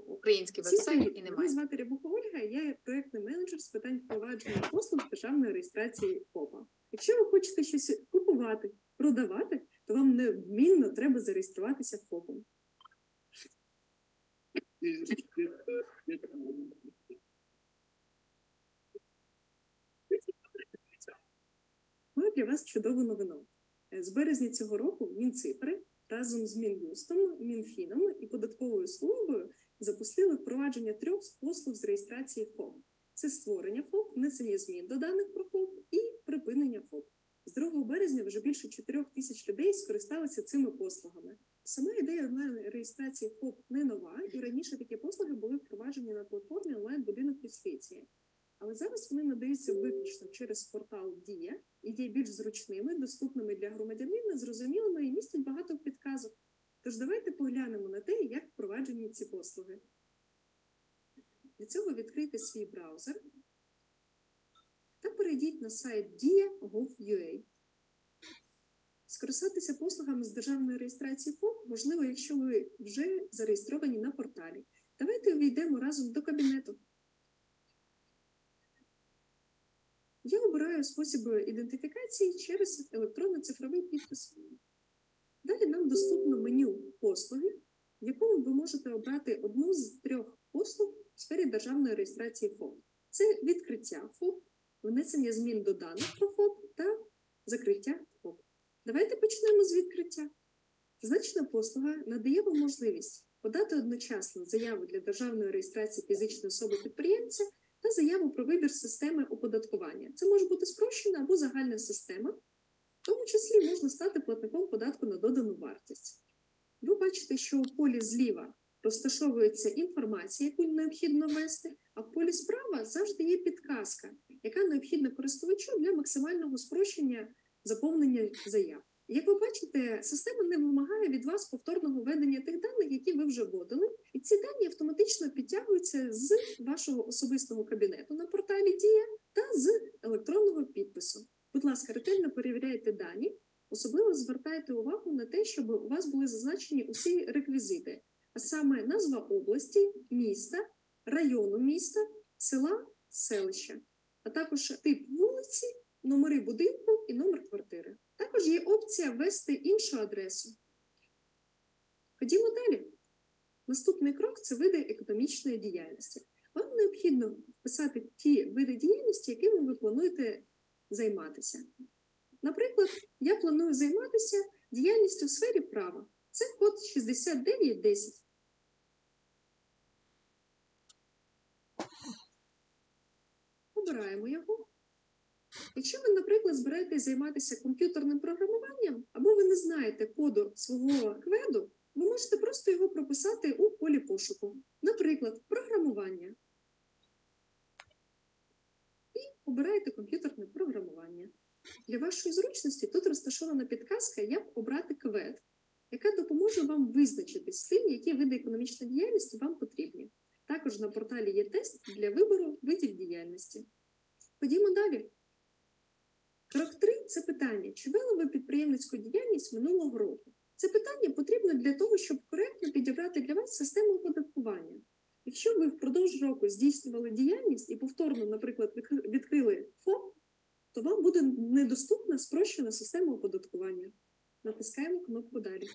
український веб-сайт і немає. Мене звати Рябуха Ольга, я є проєктний менеджер з питань впровадження послуг з державної реєстрації ФОПа. Якщо ви хочете щось купувати, продавати, то вам неодмінно треба зареєструватися ФОПом. Маю для вас чудову новину. З березня цього року Мінцифри разом з Мін'юстом, Мінфіном і податковою службою запустили впровадження 3 послуг з реєстрації ФОП. Це створення ФОП, внесення змін до даних про ФОП і припинення ФОП. З 2 березня вже більше 4 тисяч людей скористалися цими послугами. Сама ідея онлайн-реєстрації ФОП не нова, і раніше такі послуги були впроваджені на платформі онлайн-будинок юстиції. Але зараз вони надаються виключно через портал «Дія» і є більш зручними, доступними для громадянина, зрозумілими і містять багато підказок. Тож давайте поглянемо на те, як впроваджені ці послуги. Для цього відкрийте свій браузер та перейдіть на сайт dia.gov.ua. Скористатися послугами з державної реєстрації ФОП можливо, якщо ви вже зареєстровані на порталі. Давайте увійдемо разом до кабінету. Я обираю спосіб ідентифікації через електронно-цифровий підпис. Далі нам доступно меню «Послуги», в якому ви можете обрати одну з 3 послуг в сфері державної реєстрації ФОП. Це відкриття ФОП, внесення змін до даних про ФОП та закриття ФОП. Давайте почнемо з відкриття. Зазначена послуга надає вам можливість подати одночасно заяву для державної реєстрації фізичної особи-підприємця та заяву про вибір системи оподаткування. Це може бути спрощена або загальна система. В тому числі можна стати платником податку на додану вартість. Ви бачите, що у полі зліва розташовується інформація, яку необхідно ввести, а в полі справа завжди є підказка, яка необхідна користувачу для максимального спрощення заповнення заяв. Як ви бачите, система не вимагає від вас повторного введення тих даних, які ви вже вводили, і ці дані автоматично підтягуються з вашого особистого кабінету на порталі «Дія» та з електронного підпису. Будь ласка, ретельно перевіряйте дані, особливо звертайте увагу на те, щоб у вас були зазначені усі реквізити, а саме назва області, міста, району міста, села, селища, а також тип вулиці, номери будинку і номер квартири. Також є опція ввести іншу адресу. Ходімо далі. Наступний крок – це види економічної діяльності. Вам необхідно вписати ті види діяльності, якими ви плануєте займатися. Наприклад, я планую займатися діяльністю в сфері права. Це код 6910. Обираємо його. Якщо ви, наприклад, збираєтесь займатися комп'ютерним програмуванням, або ви не знаєте коду свого кведу, ви можете просто його прописати у полі пошуку. Наприклад, програмування. І обираєте комп'ютерне програмування. Для вашої зручності тут розташована підказка, як обрати квед, яка допоможе вам визначитись з тим, які види економічної діяльності вам потрібні. Також на порталі є тест для вибору видів діяльності. Ходімо далі. Крок 3 – це питання, чи вели ви підприємницьку діяльність минулого року. Це питання потрібно для того, щоб коректно підібрати для вас систему оподаткування. Якщо ви впродовж року здійснювали діяльність і повторно, наприклад, відкрили ФОП, то вам буде недоступна спрощена система оподаткування. Натискаємо кнопку «Далі».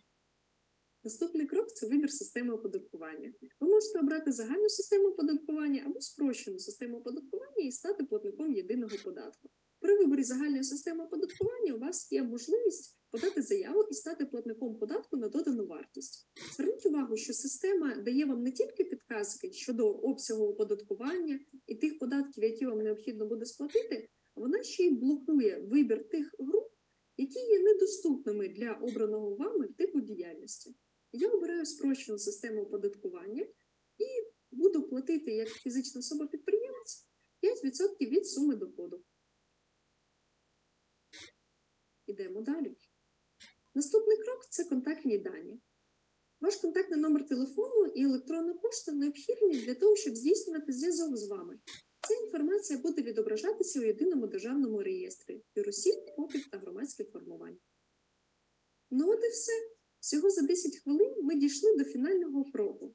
Наступний крок – це вибір системи оподаткування. Ви можете обрати загальну систему оподаткування або спрощену систему оподаткування і стати платником єдиного податку. При виборі загальної системи оподаткування у вас є можливість подати заяву і стати платником податку на додану вартість. Зверніть увагу, що система дає вам не тільки підказки щодо обсягу оподаткування і тих податків, які вам необхідно буде сплатити, а вона ще й блокує вибір тих груп, які є недоступними для обраного вами типу діяльності. Я обираю спрощену систему оподаткування і буду платити як фізична особа-підприємець 5% від суми доходу. Ідемо далі. Наступний крок – це контактні дані. Ваш контактний номер телефону і електронна пошта необхідні для того, щоб здійснювати зв'язок з вами. Ця інформація буде відображатися у єдиному державному реєстрі юросіб, ФОПів та громадських формувань. Ну от і все. Всього за 10 хвилин ми дійшли до фінального кроку.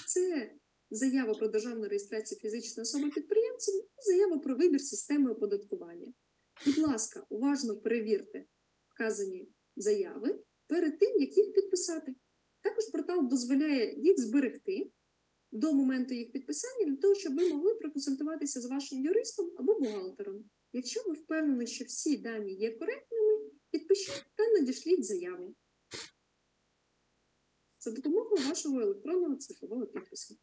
Це заява про державну реєстрацію фізичної особи-підприємців і заява про вибір системи оподаткування. Будь ласка, уважно перевірте вказані заяви перед тим, як їх підписати. Також портал дозволяє їх зберегти до моменту їх підписання для того, щоб ви могли проконсультуватися з вашим юристом або бухгалтером. Якщо ви впевнені, що всі дані є коректними, підпишіть та надішліть заяву за допомогою вашого електронного цифрового підпису.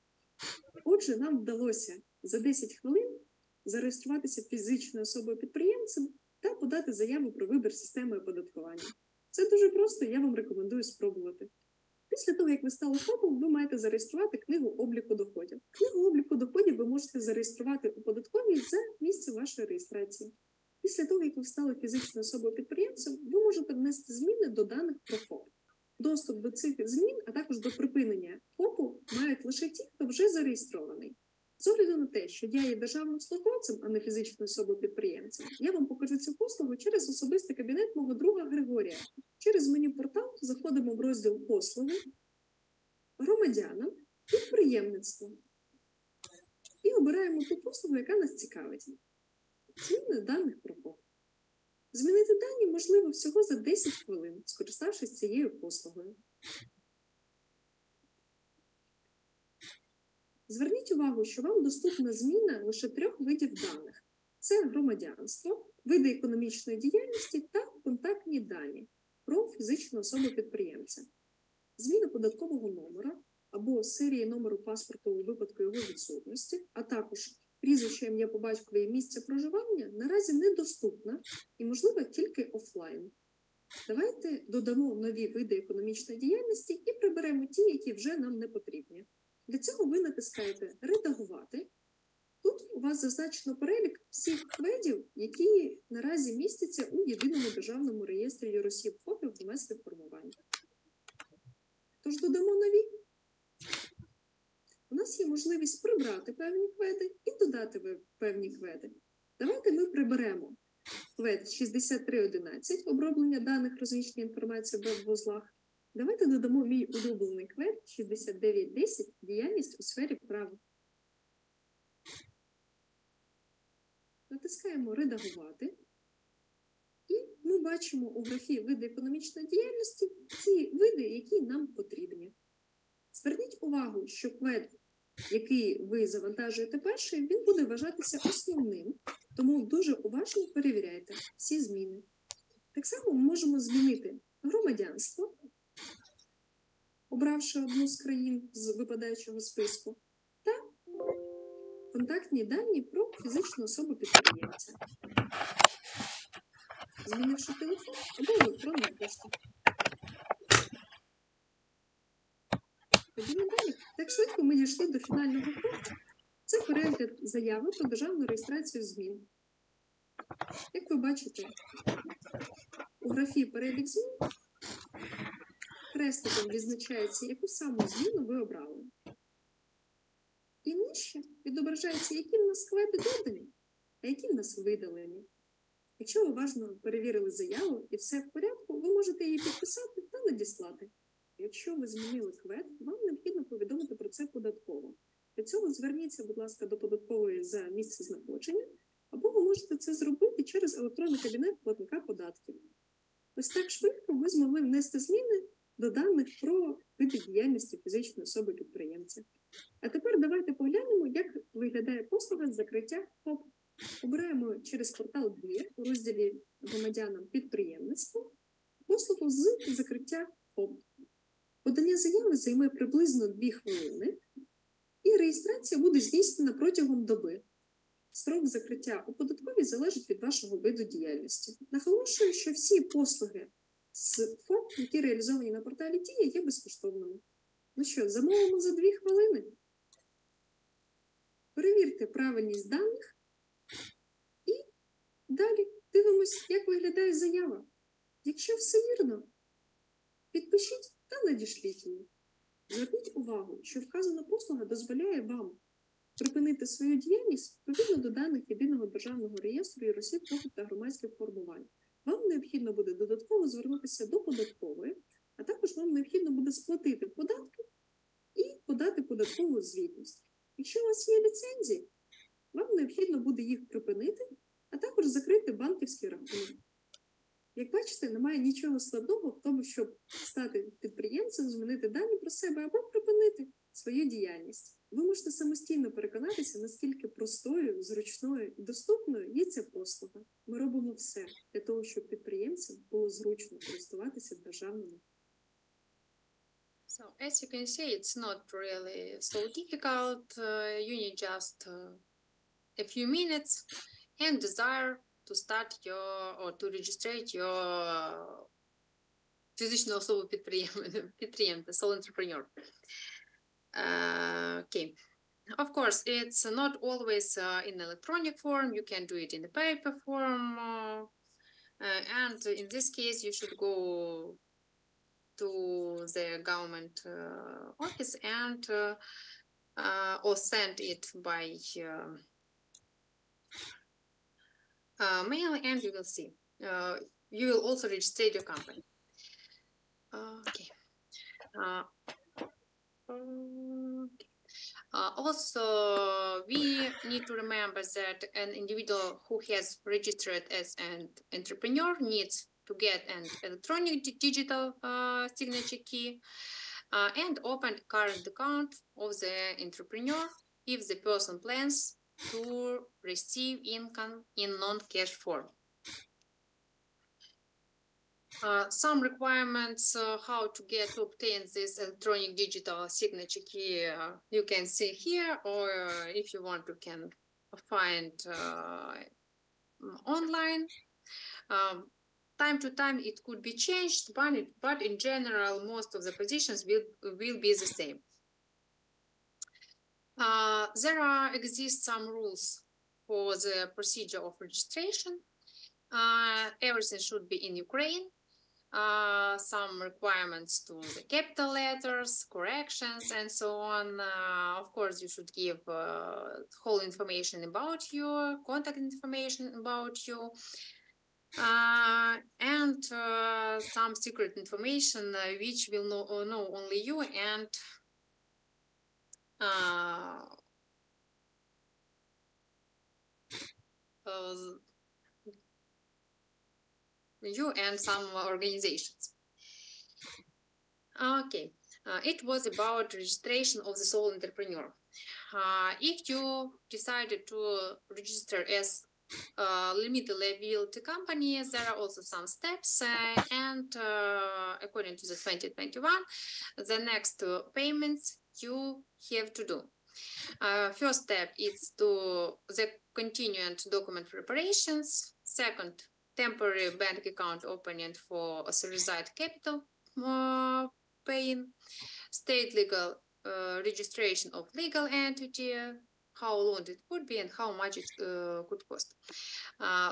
Отже, нам вдалося за 10 хвилин зареєструватися фізичною особою-підприємцем та подати заяву про вибір системи оподаткування. Це дуже просто, я вам рекомендую спробувати. Після того, як ви стали ФОПом, ви маєте зареєструвати книгу обліку доходів. Книгу обліку доходів ви можете зареєструвати у податковій за місце вашої реєстрації. Після того, як ви стали фізичною особою-підприємцем, ви можете внести зміни до даних про ФОП. Доступ до цих змін, а також до припинення ФОПу мають лише ті, хто вже зареєстрований. З огляду на те, що я є державним службовцем, а не фізичною особою-підприємцем, я вам покажу цю послугу через особистий кабінет мого друга Григорія. Через меню «Портал» заходимо в розділ «Послуги», «Громадянам», «Підприємництво» і обираємо ту послугу, яка нас цікавить. Зміни даних про ФОП. Змінити дані можливо всього за 10 хвилин, скориставшись цією послугою. Зверніть увагу, що вам доступна зміна лише 3 видів даних. Це громадянство, види економічної діяльності та контактні дані про фізичну особу-підприємця. Зміна податкового номера або серії номеру паспорту у випадку його відсутності, а також прізвище, ім'я по батькові і місце проживання наразі недоступна і можлива тільки офлайн. Давайте додамо нові види економічної діяльності і приберемо ті, які вже нам не потрібні. Для цього ви натискаєте «Редагувати». Тут у вас зазначено перелік всіх кведів, які наразі містяться у єдиному державному реєстрі юросіб ФОПів громадських формувань. Тож додамо нові. У нас є можливість прибрати певні кведи і додати певні кведи. Давайте ми приберемо квед 6311 оброблення даних, розміщення інформації в веб-вузлах. Давайте додамо мій улюблений квед 6910 діяльність у сфері права. Натискаємо «Редагувати». бачимо у графі види економічної діяльності ті види, які нам потрібні. Зверніть увагу, що квет, який ви завантажуєте перший, він буде вважатися основним, тому дуже уважно перевіряйте всі зміни. Так само ми можемо змінити громадянство, обравши одну з країн з випадаючого списку, та контактні дані про фізичну особу-підприємця, змінивши телефон або електронну пошту. Ходімо далі. Так швидко ми дійшли до фінального кроку. Це перегляд заяви про державну реєстрацію змін. Як ви бачите, у графі «Перелік змін» хрестиком відзначається, яку саму зміну ви обрали. І нижче відображається, які в нас кведи додані, а які в нас видалені. Якщо ви уважно перевірили заяву і все в порядку, ви можете її підписати та надіслати. Якщо ви змінили квет, вам необхідно повідомити про це податково. Для цього зверніться, будь ласка, до податкової за місце знаходження, або ви можете це зробити через електронний кабінет платника податків. Ось так швидко ви змогли внести зміни до даних про види діяльності фізичної особи-підприємця. А тепер давайте поглянемо, як виглядає послуга з закриття ФОП. Обираємо через портал «Двір» у розділі «Громадянам підприємництво» послугу з закриття ФОП. Подання заяви займе приблизно 2 хвилини, і реєстрація буде здійснена протягом доби. Строк закриття у податковій залежить від вашого виду діяльності. Наголошую, що всі послуги з ФОП, які реалізовані на порталі «Дія», є безкоштовними. Ну що, замовимо за 2 хвилини? Перевірте правильність даних і далі дивимось, як виглядає заява. Якщо все вірно, підпишіть та надішліть її. Зверніть увагу, що вказана послуга дозволяє вам припинити свою діяльність відповідно до даних Єдиного державного реєстру юросіб, прибутку та громадських формувань. Вам необхідно буде додатково звернутися до податкової, а також вам необхідно буде сплатити податки і подати податкову звітність. Якщо у вас є ліцензії, вам необхідно буде їх припинити, а також закрити банківський рахунок. Як бачите, немає нічого складного в тому, щоб стати підприємцем, змінити дані про себе або припинити свою діяльність. Ви можете самостійно переконатися, наскільки простою, зручною і доступною є ця послуга. Ми робимо все для того, щоб підприємцям було зручно користуватися державними. So, as you can see, it's not really so difficult. You need just a few minutes and desire to start your or to register your фізичну особу підприємця, sole entrepreneur. Okay. Of course, it's not always in electronic form. You can do it in the paper form. And in this case, you should go to the government office and or send it by mail, and you will see. You will also register your company. Okay. Also, we need to remember that an individual who has registered as an entrepreneur needs to get an electronic digital signature key and open current account of the entrepreneur if the person plans to receive income in non-cash form. Some requirements how to obtain this electronic digital signature key you can see here, or if you want you can find online. Time to time it could be changed, but in general most of the positions will be the same. There exist some rules for the procedure of registration. Everything should be in Ukraine. Some requirements to the capital letters, corrections, and so on. Of course, you should give whole information about you, contact information about you, and some secret information which will know only you and you and some organizations. Okay, it was about registration of the sole entrepreneur. If you decided to register as a limited liability company, there are also some steps, and according to the 2021, the next payments you have to do. First step is to the continuant document preparations. Second, temporary bank account opening for authorized capital paying. State legal registration of legal entity, how long it could be and how much it could cost.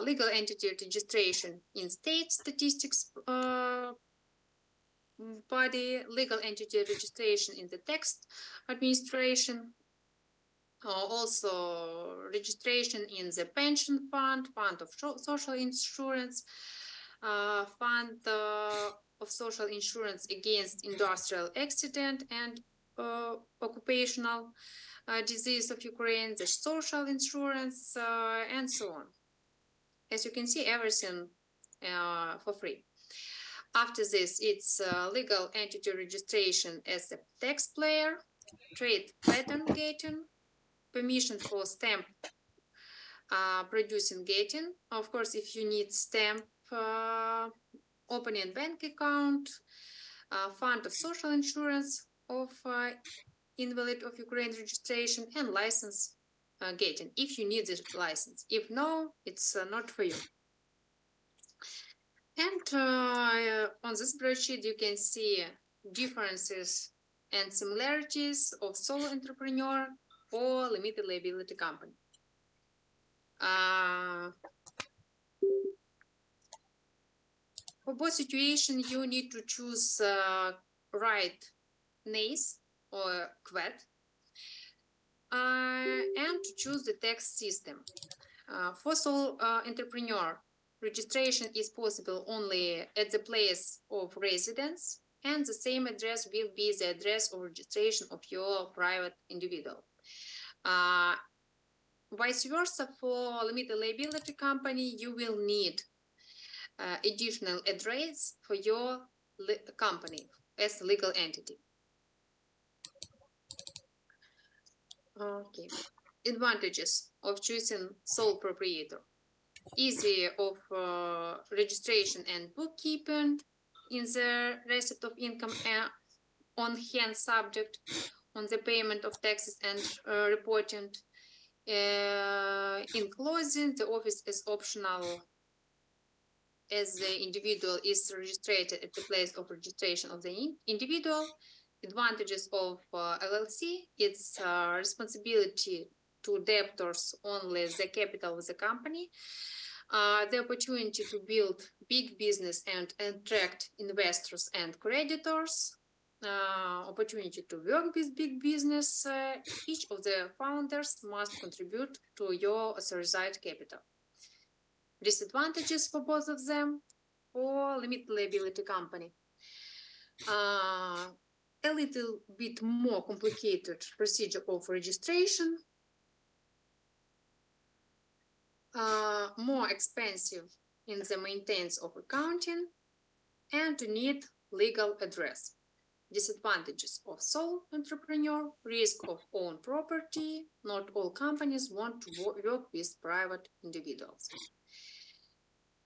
Legal entity registration in state statistics body, legal entity registration in the tax administration, also registration in the pension fund, fund of social insurance, fund of social insurance against industrial accident and occupational disease of Ukraine, the social insurance, and so on. As you can see, everything for free. After this, it's legal entity registration as a tax player, trade pattern getting, permission for stamp producing getting. Of course, if you need stamp opening bank account, fund of social insurance of invalid of Ukraine registration, and license getting, if you need this license. If no, it's not for you. And on this spreadsheet, you can see differences and similarities of sole entrepreneur or limited liability company. For both situations, you need to choose right NACE or QUET and to choose the tax system. For sole entrepreneur, registration is possible only at the place of residence, and the same address will be the address of registration of your private individual. Vice versa, for limited liability company, you will need additional address for your company as a legal entity. Okay. Advantages of choosing sole proprietor: easy of registration and bookkeeping in the receipt of income on hand subject on the payment of taxes and reporting. In closing, the office is optional as the individual is registered at the place of registration of the individual. Advantages of LLC: it's responsibility to debtors only the capital of the company, the opportunity to build big business and attract investors and creditors, opportunity to work with big business. Each of the founders must contribute to your authorized capital. Disadvantages for both of them or limited liability company: a little bit more complicated procedure of registration, more expensive in the maintenance of accounting, and to need legal address. Disadvantages of sole entrepreneur: risk of own property. Not all companies want to work with private individuals.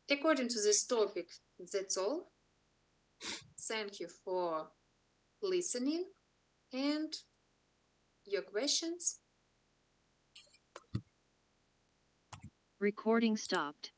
According to this topic, that's all. Thank you for listening and your questions. Recording stopped.